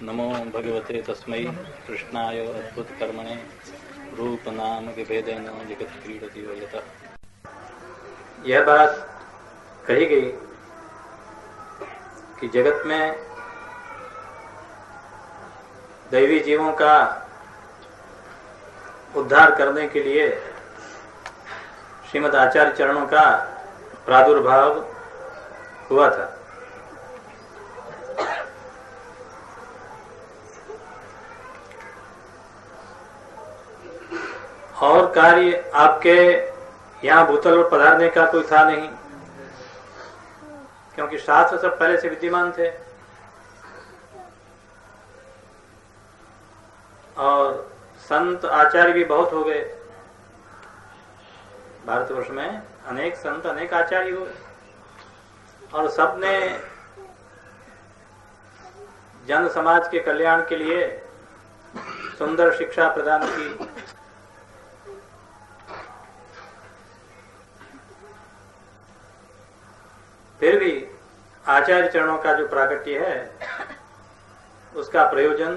नमो भगवते तस्मै कृष्णाय अद्भुत कर्मणे रूप नाम के भेदेन जगत क्रीडति वयतः। यह बात कही गई कि जगत में दैवी जीवों का उद्धार करने के लिए श्रीमद् आचार्य चरणों का प्रादुर्भाव हुआ था। और कार्य आपके यहाँ भूतल पर पधारने का कोई था नहीं, क्योंकि शास्त्र सब पहले से विद्यमान थे और संत आचार्य भी बहुत हो गए। भारतवर्ष में अनेक संत अनेक आचार्य हुए और सबने जन समाज के कल्याण के लिए सुंदर शिक्षा प्रदान की। फिर भी आचार्य चरणों का जो प्राकट्य है उसका प्रयोजन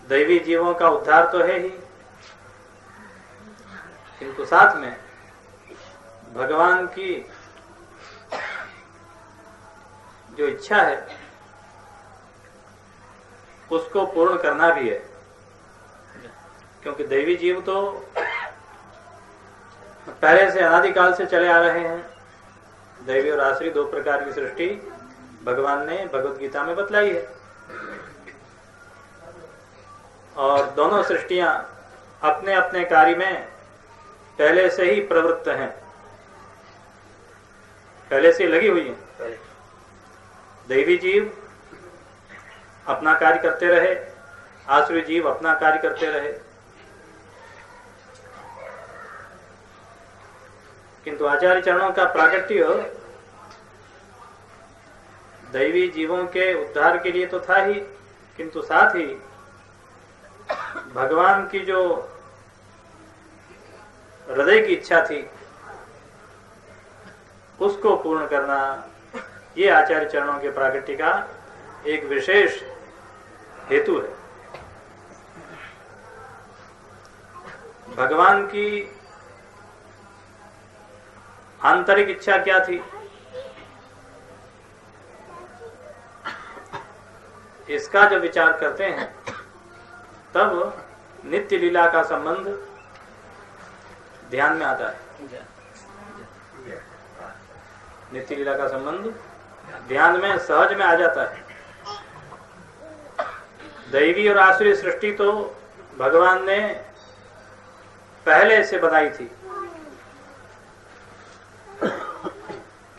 दैवी जीवों का उद्धार तो है ही, किंतु साथ में भगवान की जो इच्छा है उसको पूर्ण करना भी है। क्योंकि दैवी जीव तो पहले से अनादिकाल से चले आ रहे हैं। दैवी और आसुरी दो प्रकार की सृष्टि भगवान ने भगवत गीता में बतलाई है और दोनों सृष्टियां अपने अपने कार्य में पहले से ही प्रवृत्त हैं, पहले से लगी हुई हैं। दैवी जीव अपना कार्य करते रहे, आसुरी जीव अपना कार्य करते रहे, किंतु आचार्य चरणों का प्राकट्य दैवी जीवों के उद्धार के लिए तो था ही, किंतु साथ ही भगवान की जो हृदय की इच्छा थी उसको पूर्ण करना, ये आचार्य चरणों के प्राकट्य का एक विशेष हेतु है। भगवान की आंतरिक इच्छा क्या थी, इसका जब विचार करते हैं तब नित्य लीला का संबंध ध्यान में आता है। नित्य लीला का संबंध ध्यान में सहज में आ जाता है। दैवी और आसुरी सृष्टि तो भगवान ने पहले से बताई थी,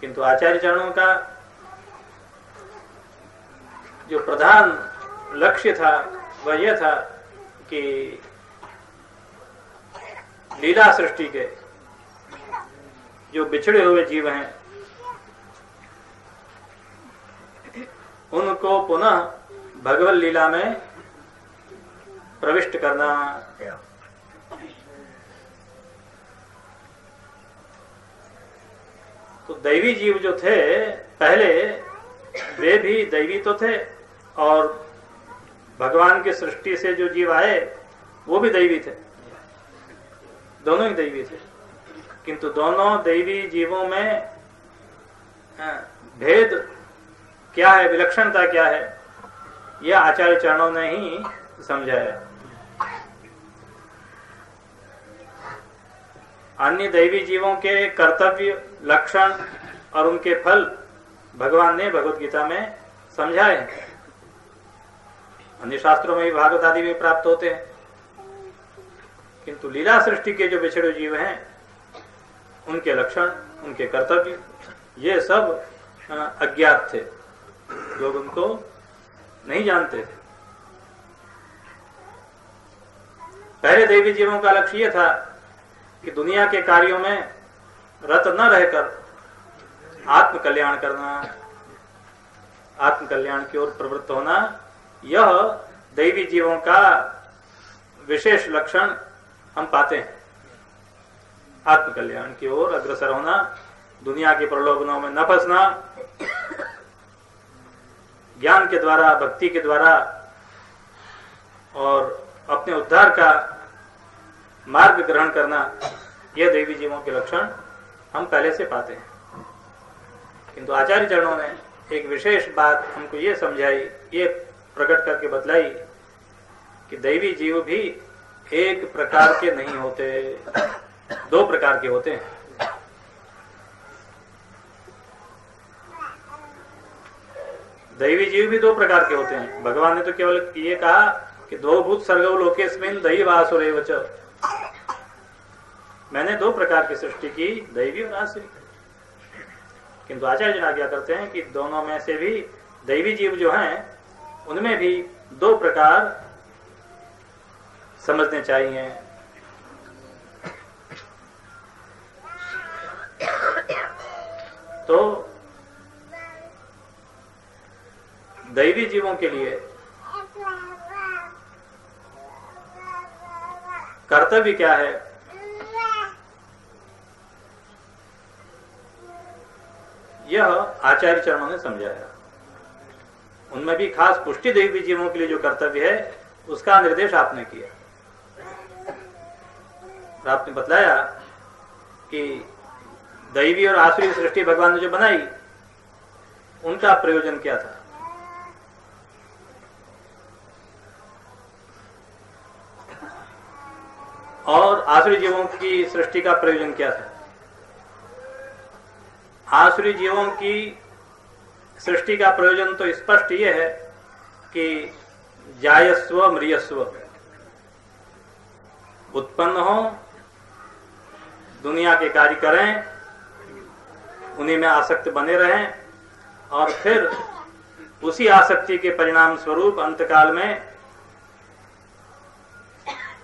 किंतु आचार्य चरणों का जो प्रधान लक्ष्य था वह यह था कि लीला सृष्टि के जो बिछड़े हुए जीव हैं उनको पुनः भगवत लीला में प्रविष्ट करना। तो दैवी जीव जो थे पहले वे भी दैवी तो थे और भगवान की सृष्टि से जो जीव आए वो भी दैवी थे, दोनों ही दैवी थे, किंतु दोनों दैवी जीवों में भेद क्या है, विलक्षणता क्या है, यह आचार्य चरणों ने ही समझाया। अन्य दैवी जीवों के कर्तव्य, लक्षण और उनके फल भगवान ने भगवत गीता में समझाए हैं। अन्य शास्त्रों में भी भागवत आदि में प्राप्त होते हैं, किंतु लीला सृष्टि के जो बिछड़े जीव हैं उनके लक्षण, उनके कर्तव्य ये सब अज्ञात थे, लोग उनको नहीं जानते थे। पहले दैवी जीवों का लक्ष्य यह था कि दुनिया के कार्यों में रत न रहकर आत्म कल्याण करना, आत्म कल्याण की ओर प्रवृत्त होना, यह दैवी जीवों का विशेष लक्षण हम पाते हैं। आत्म कल्याण की ओर अग्रसर होना, दुनिया के प्रलोभनों में न फंसना, ज्ञान के द्वारा, भक्ति के द्वारा और अपने उद्धार का मार्ग ग्रहण करना, यह दैवी जीवों के लक्षण हम पहले से पाते हैं। किंतु आचार्य चरणों ने एक विशेष बात हमको ये समझाई, ये प्रकट करके बतलाई कि दैवी जीव भी एक प्रकार के नहीं होते, दो प्रकार के होते हैं। दैवी जीव भी दो प्रकार के होते हैं। भगवान ने तो केवल ये कहा कि दो भूत सर्गो लोकेस्मिन् दैवासुरेव च, मैंने दो प्रकार की सृष्टि की, दैवी और आसुरी। किंतु आचार्य आज्ञा करते हैं कि दोनों में से भी दैवी जीव जो हैं उनमें भी दो प्रकार समझने चाहिए। तो दैवी जीवों के लिए कर्तव्य क्या है, यह आचार्य चरणों ने समझाया। उनमें भी खास पुष्टि दैवी जीवों के लिए जो कर्तव्य है उसका निर्देश आपने किया। आपने बतलाया कि दैवी और आसुरी सृष्टि भगवान ने जो बनाई उनका प्रयोजन क्या था। और आसुरी जीवों की सृष्टि का प्रयोजन क्या था। आसुरी जीवों की सृष्टि का प्रयोजन तो स्पष्ट ये है कि जायस्व म्रियस्व, उत्पन्न हो, दुनिया के कार्य करें, उन्हीं में आसक्त बने रहें और फिर उसी आसक्ति के परिणाम स्वरूप अंतकाल में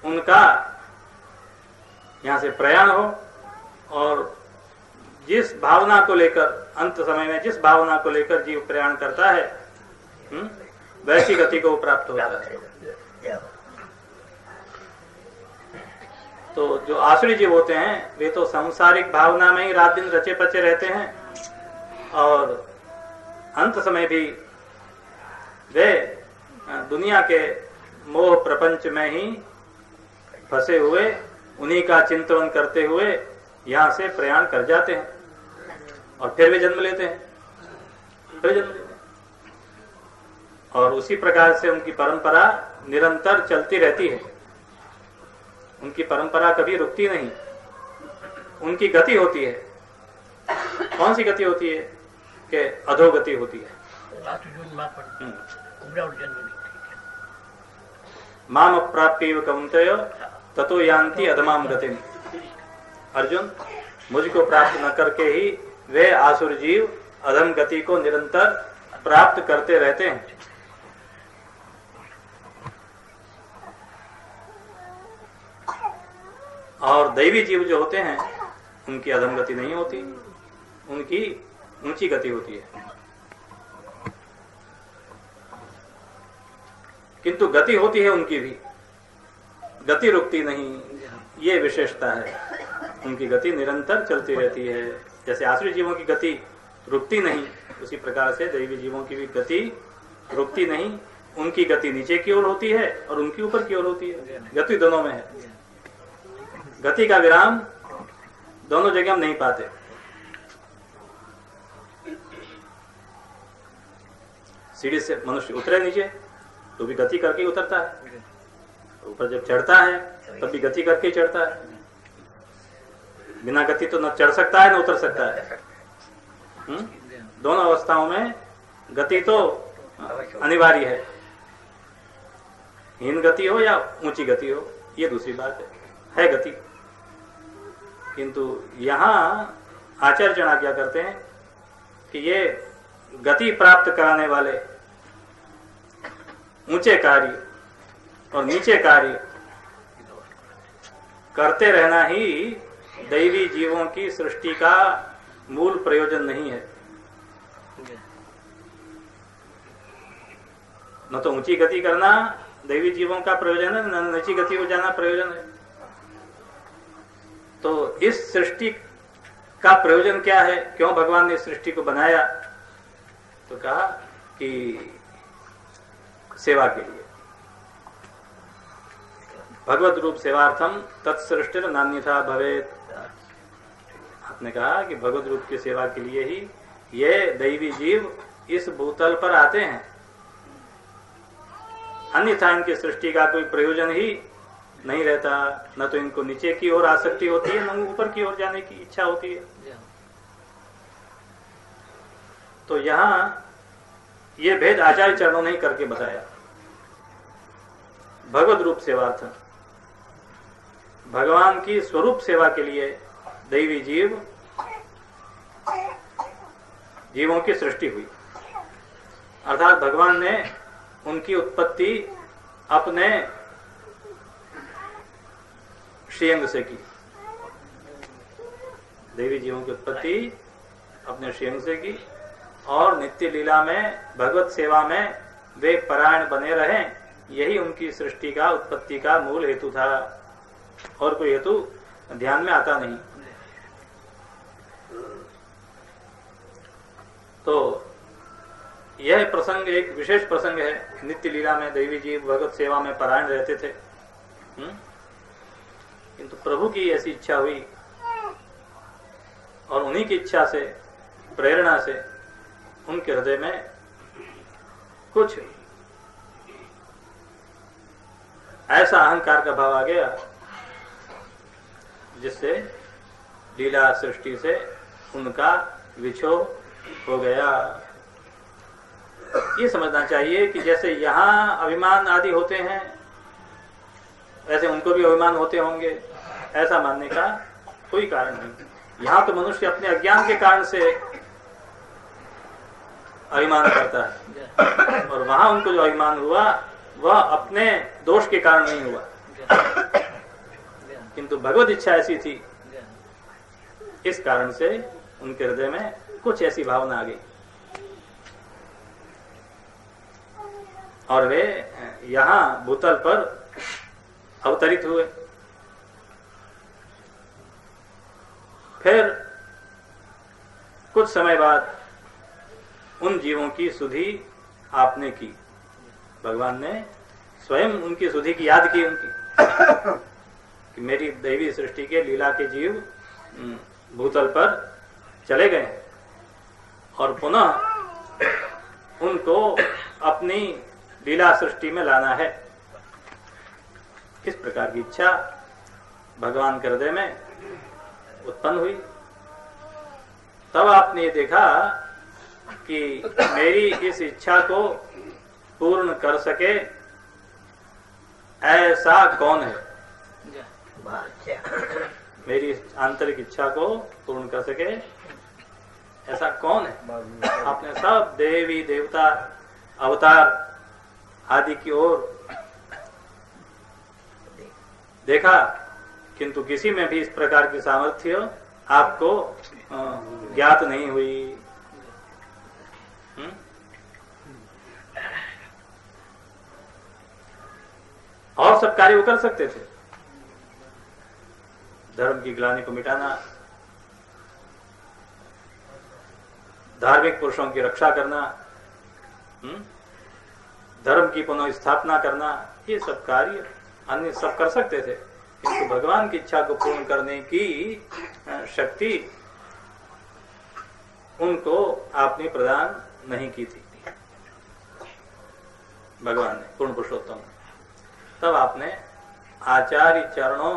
उनका यहां से प्रयाण हो और जिस भावना को लेकर, अंत समय में जिस भावना को लेकर जीव प्रयाण करता है वैसी गति को प्राप्त होता है। तो जो आसुरी जीव होते हैं वे तो सांसारिक भावना में ही रात दिन रचे पचे रहते हैं और अंत समय भी वे दुनिया के मोह प्रपंच में ही फंसे हुए उन्हीं का चिंतन करते हुए यहां से प्रयाण कर जाते हैं और फिर वे जन्म लेते हैं, फिर जन्म लेते हैं और उसी प्रकार से उनकी परंपरा निरंतर चलती रहती है। उनकी परंपरा कभी रुकती नहीं, उनकी गति होती है। कौन सी गति होती है कि अधोगति होती है। माम अप्राप्यैव कौन्तेय ततो यान्ति अधमाम गतिम। अर्जुन, मुझको प्राप्त न करके ही वे आसुर जीव अधम गति को निरंतर प्राप्त करते रहते हैं। और दैवी जीव जो होते हैं उनकी अधम गति नहीं होती, उनकी ऊंची गति होती है। किंतु गति होती है उनकी भी, गति रुकती नहीं, ये विशेषता है। उनकी गति निरंतर चलती रहती है। जैसे आसुरी जीवों की गति रुकती नहीं, उसी प्रकार से दैवी जीवों की भी गति रुकती नहीं। उनकी गति नीचे की ओर होती है और उनकी ऊपर की ओर होती है। गति दोनों में है। गति का विराम दोनों जगह हम नहीं पाते। सीढ़ी से मनुष्य उतरे नीचे तो भी गति करके उतरता है, ऊपर जब चढ़ता है तब भी गति करके चढ़ता है। बिना गति तो न चढ़ सकता है न उतर सकता है। दोनों अवस्थाओं में गति तो अनिवार्य है। हीन गति हो या ऊंची गति हो, ये दूसरी बात है गति। किंतु यहाँ आचार्य आज्ञा करते हैं कि ये गति प्राप्त कराने वाले ऊंचे कार्य और नीचे कार्य करते रहना ही दैवी जीवों की सृष्टि का मूल प्रयोजन नहीं है। न तो ऊंची गति करना दैवी जीवों का प्रयोजन है, न नीची गति को जाना प्रयोजन है। तो इस सृष्टि का प्रयोजन क्या है, क्यों भगवान ने इस सृष्टि को बनाया? तो कहा कि सेवा के लिए। भगवत रूप सेवार्थम तत्सृष्टिर नान्यथा भवेत। आपने कहा कि भगवत रूप की सेवा के लिए ही ये दैवी जीव इस भूतल पर आते हैं, अन्यथा इनकी सृष्टि का कोई प्रयोजन ही नहीं रहता। न तो इनको नीचे की ओर आसक्ति होती है, न ऊपर की ओर जाने की इच्छा होती है। तो यहाँ ये भेद आचार्य चरणों ने करके बताया। भगवत रूप सेवार्थ, भगवान की स्वरूप सेवा के लिए दैवी जीवों की सृष्टि हुई, अर्थात भगवान ने उनकी उत्पत्ति अपने श्रीअंग से की। देवी जीवों की उत्पत्ति अपने श्रीअंग से की और नित्य लीला में भगवत सेवा में वे परायण बने रहें, यही उनकी सृष्टि का उत्पत्ति का मूल हेतु था। और कोई हेतु ध्यान में आता नहीं। तो यह प्रसंग एक विशेष प्रसंग है। नित्य लीला में दैवी जीव भगवत सेवा में परायण रहते थे, किंतु प्रभु की ऐसी इच्छा हुई और उन्हीं की इच्छा से, प्रेरणा से उनके हृदय में कुछ ऐसा अहंकार का भाव आ गया जिससे लीला सृष्टि से उनका विछोह हो गया। ये समझना चाहिए कि जैसे यहाँ अभिमान आदि होते हैं, ऐसे उनको भी अभिमान होते होंगे, ऐसा मानने का कोई कारण नहीं। यहाँ तो मनुष्य अपने अज्ञान के कारण से अभिमान करता है, और वहां उनको जो अभिमान हुआ वह अपने दोष के कारण नहीं हुआ, किंतु भगवत इच्छा ऐसी थी, इस कारण से उनके हृदय में कुछ ऐसी भावना आ गई और वे यहाँ भूतल पर अवतरित हुए। फिर कुछ समय बाद उन जीवों की सुधि आपने की, भगवान ने स्वयं उनकी सुधि की याद की उनकी कि मेरी दैवी सृष्टि के लीला के जीव भूतल पर चले गए और पुनः उनको अपनी लीला सृष्टि में लाना है। इस प्रकार की इच्छा भगवान के हृदय में उत्पन्न हुई। तब आपने ये देखा कि मेरी इस इच्छा को पूर्ण कर सके ऐसा कौन है, मेरी आंतरिक इच्छा को पूर्ण कर सके ऐसा कौन है। आपने सब देवी देवता अवतार आदि की ओर देखा, किंतु किसी में भी इस प्रकार की सामर्थ्य आपको ज्ञात नहीं हुई। और सब कार्य वो कर सकते थे, धर्म की ग्लानि को मिटाना, धार्मिक पुरुषों की रक्षा करना, धर्म की पुनः स्थापना करना, ये सब कार्य अन्य सब कर सकते थे, किंतु भगवान की इच्छा को पूर्ण करने की शक्ति उनको आपने प्रदान नहीं की थी, भगवान ने, पूर्ण पुरुषोत्तम। तब आपने आचार्य चरणों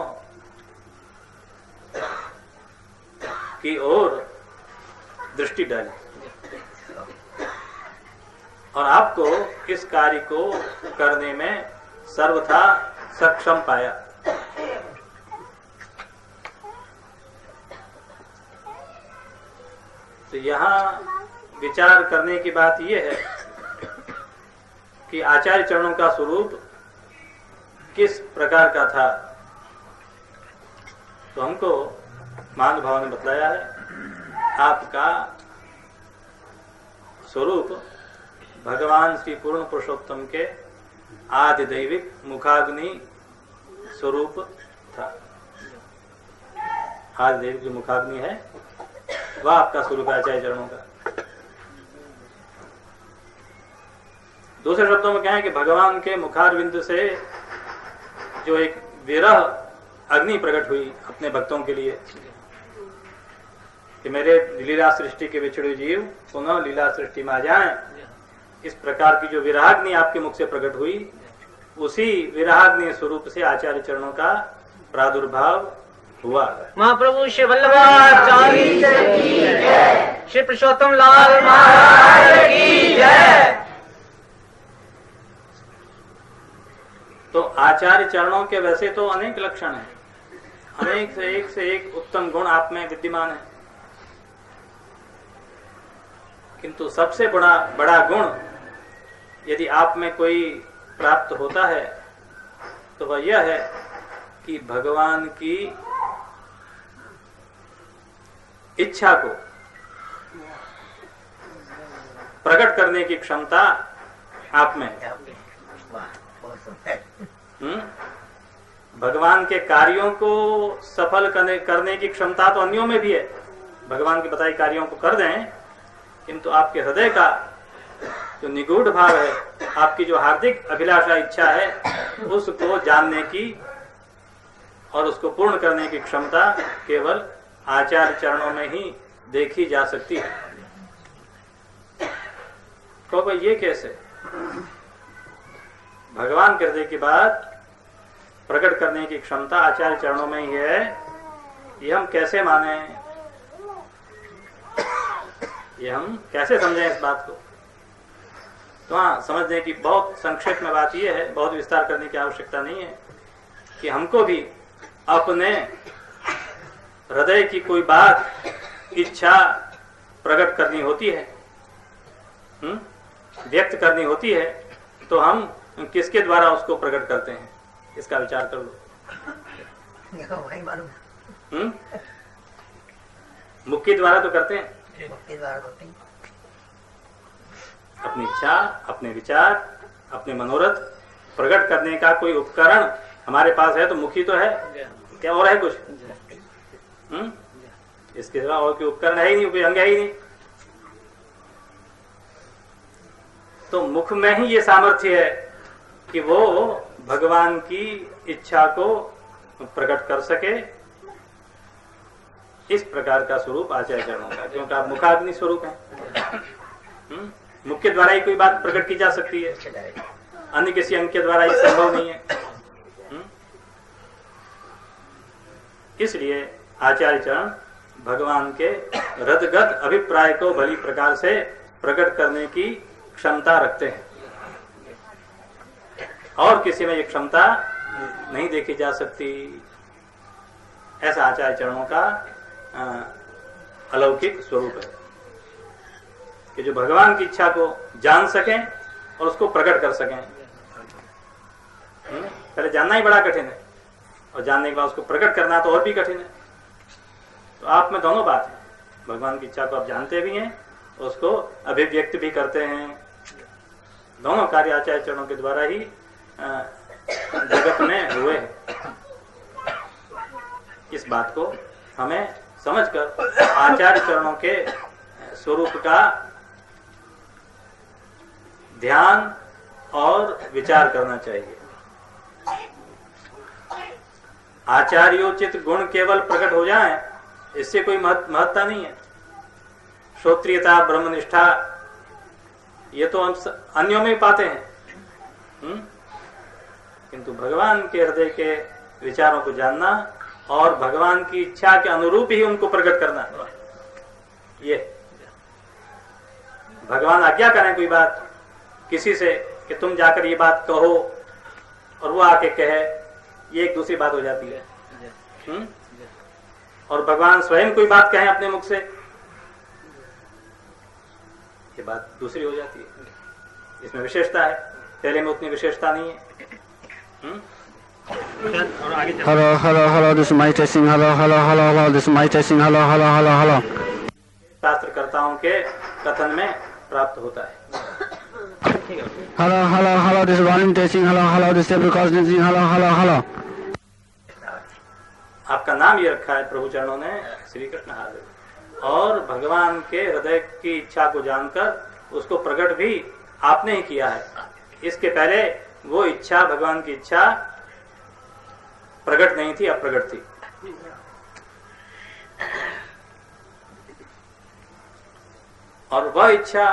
की ओर दृष्टि डाली और आपको इस कार्य को करने में सर्वथा सक्षम पाया। तो यहाँ विचार करने की बात यह है कि आचार्य चरणों का स्वरूप किस प्रकार का था। तो हमको महानुभाव ने बतलाया है, आपका स्वरूप भगवान श्री पूर्ण पुरुषोत्तम के आदि दैविक मुखाग्नि स्वरूप था। आदि दैविक जो मुखाग्नि है वह आपका स्वरूप आचार्य चरणों का। दूसरे शब्दों में कहें कि भगवान के मुखारविंद से जो एक विरह अग्नि प्रकट हुई अपने भक्तों के लिए कि मेरे लीला सृष्टि के बिछड़े जीव पुनः लीला सृष्टि में आ जाएं, इस प्रकार की जो विराग्नि आपके मुख से प्रकट हुई, उसी विराग्नि स्वरूप से आचार्य चरणों का प्रादुर्भाव हुआ। महाप्रभु श्री वल्लभाचार्य की जय, श्री पुरुषोत्तम लाल महाराज की जय। तो आचार्य चरणों के वैसे तो अनेक लक्षण हैं, अनेक से एक उत्तम गुण आप में विद्यमान है, किंतु सबसे बड़ा गुण यदि आप में कोई प्राप्त होता है तो वह यह है कि भगवान की इच्छा को प्रकट करने की क्षमता आप में है। भगवान के कार्यों को सफल करने की क्षमता तो अन्यों में भी है, भगवान की बताई कार्यों को कर दें, किंतु आपके हृदय का जो निगूढ़ भाव है, आपकी जो हार्दिक अभिलाषा इच्छा है, उसको जानने की और उसको पूर्ण करने की क्षमता केवल आचार्य चरणों में ही देखी जा सकती है। तो भाई ये कैसे? भगवान के हृदय की बात प्रकट करने की क्षमता आचार्य चरणों में ही है, ये हम कैसे माने, ये हम कैसे समझें इस बात को? तो हाँ, समझने की बहुत संक्षेप में बात यह है, बहुत विस्तार करने की आवश्यकता नहीं है कि हमको भी अपने हृदय की कोई बात, इच्छा प्रकट करनी होती है, व्यक्त करनी होती है, तो हम किसके द्वारा उसको प्रकट करते हैं, इसका विचार कर लो। मुख के द्वारा तो करते हैं, अपनी इच्छा, अपने विचार, अपने मनोरथ प्रकट करने का कोई उपकरण हमारे पास है तो मुखी तो है, क्या और है कुछ? इसके सिवा और कोई उपकरण है ही नहीं, कोई अंग है ही नहीं। तो मुख में ही ये सामर्थ्य है कि वो भगवान की इच्छा को प्रकट कर सके। इस प्रकार का स्वरूप आचार्य चरणों का, क्योंकि आप मुखाग्नि स्वरूप हैं। मुख के द्वारा ही कोई बात प्रकट की जा सकती है, अन्य किसी अंग के द्वारा ये संभव नहीं है। इसलिए आचार्य चरण भगवान के हृदगत अभिप्राय को भली प्रकार से प्रकट करने की क्षमता रखते हैं, और किसी में ये क्षमता नहीं देखी जा सकती। ऐसा आचार्य चरणों का अलौकिक स्वरूप है कि जो भगवान की इच्छा को जान सकें और उसको प्रकट कर सकें। पहले जानना ही बड़ा कठिन है, और जानने के बाद उसको प्रकट करना तो और भी कठिन है। तो आप में दोनों बात है, भगवान की इच्छा को आप जानते भी हैं, उसको अभिव्यक्त भी करते हैं। दोनों कार्य आचार्य चरणों के द्वारा ही जगत में हुए हैं। इस बात को हमें समझकर आचार्य चरणों के स्वरूप का ध्यान और विचार करना चाहिए। आचार्योचित गुण केवल प्रकट हो जाएं, इससे कोई महत्ता नहीं है। श्रोत्रियता, ब्रह्मनिष्ठा, ये तो हम अन्यों में पाते हैं, किंतु भगवान के हृदय के विचारों को जानना और भगवान की इच्छा के अनुरूप ही उनको प्रकट करना, ये भगवान आज्ञा करें कोई बात किसी से कि तुम जाकर ये बात कहो, और वो आके कहे, ये एक दूसरी बात हो जाती है। और भगवान स्वयं कोई बात कहें अपने मुख से, ये बात दूसरी हो जाती है। इसमें विशेषता है, पहले में उतनी विशेषता नहीं है। Hello, hello, hello. This is my testing. Hello, hello, hello, hello. This is my testing. Hello, hello, hello, hello. शास्त्रकर्ताओं के कथन में प्राप्त होता है। Hello, hello, hello. This is volume testing. Hello, hello. This is every testing. Hello, hello, hello. आपका नाम ये रखा है प्रभु चरणों ने, श्री कृष्ण हाजिर, और भगवान के हृदय की इच्छा को जानकर उसको प्रकट भी आपने ही किया है। इसके पहले वो इच्छा, भगवान की इच्छा प्रकट नहीं थी, अप्रकट थी। और वह इच्छा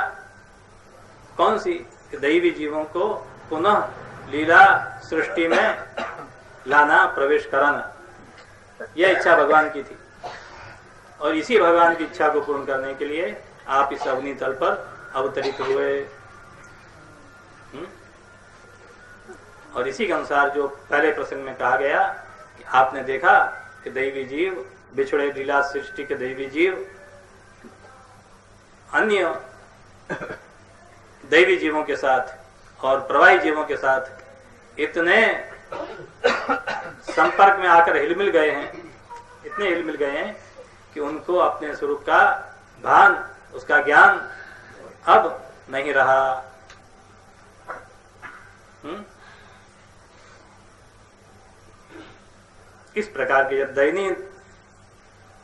कौन सी? दैवी जीवों को पुनः लीला सृष्टि में लाना, प्रवेश कराना, यह इच्छा भगवान की थी। और इसी भगवान की इच्छा को पूर्ण करने के लिए आप इस अग्नि तल पर अवतरित हुए। और इसी के अनुसार जो पहले प्रसंग में कहा गया कि आपने देखा कि दैवी जीव, बिछड़े लीला सृष्टि के दैवी जीव अन्य दैवी जीवों के साथ और प्रवाही जीवों के साथ इतने संपर्क में आकर हिलमिल गए हैं, इतने हिलमिल गए हैं कि उनको अपने स्वरूप का भान, उसका ज्ञान अब नहीं रहा। इस प्रकार की जब दयनीय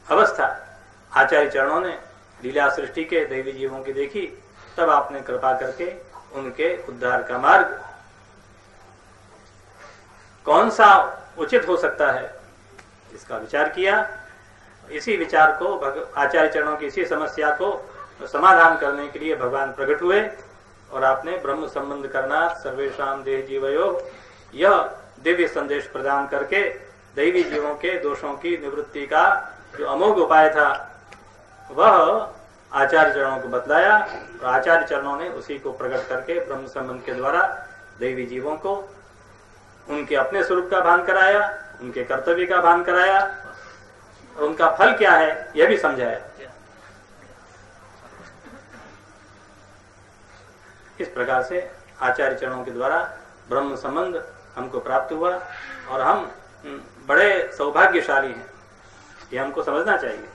अवस्था आचार्य चरणों ने लीला सृष्टि के दैवी जीवों की देखी, तब आपने कृपा करके उनके उद्धार का मार्ग कौन सा उचित हो सकता है, इसका विचार किया। इसी विचार को, आचार्य चरणों की इसी समस्या को समाधान करने के लिए भगवान प्रकट हुए और आपने ब्रह्म संबंध करना सर्वेषाम देह जीवयोग, यह दिव्य संदेश प्रदान करके दैवी जीवों के दोषों की निवृत्ति का जो अमोघ उपाय था वह आचार्य चरणों को बतलाया। और आचार्य चरणों ने उसी को प्रकट करके ब्रह्म संबंध के द्वारा दैवी जीवों को उनके अपने स्वरूप का भान कराया, उनके कर्तव्य का भान कराया और उनका फल क्या है यह भी समझाया। इस प्रकार से आचार्य चरणों के द्वारा ब्रह्म संबंध हमको प्राप्त हुआ और हम बड़े सौभाग्यशाली हैं, ये हमको समझना चाहिए।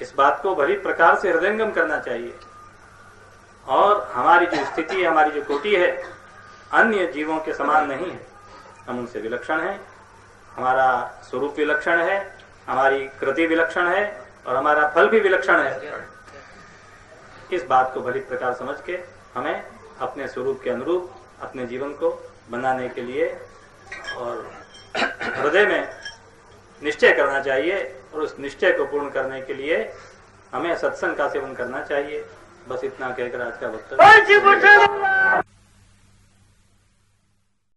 इस बात को भली प्रकार से हृदयंगम करना चाहिए। और हमारी जो स्थिति, हमारी जो कोटि है, अन्य जीवों के समान नहीं है, हम उनसे विलक्षण हैं। हमारा स्वरूप विलक्षण है, हमारी कृति विलक्षण है और हमारा फल भी विलक्षण है। इस बात को भली प्रकार समझ के हमें अपने स्वरूप के अनुरूप अपने जीवन को बनाने के लिए और हृदय में निश्चय करना चाहिए और उस निश्चय को पूर्ण करने के लिए हमें सत्संग का सेवन करना चाहिए। बस इतना कहकर आज का वक्तव्य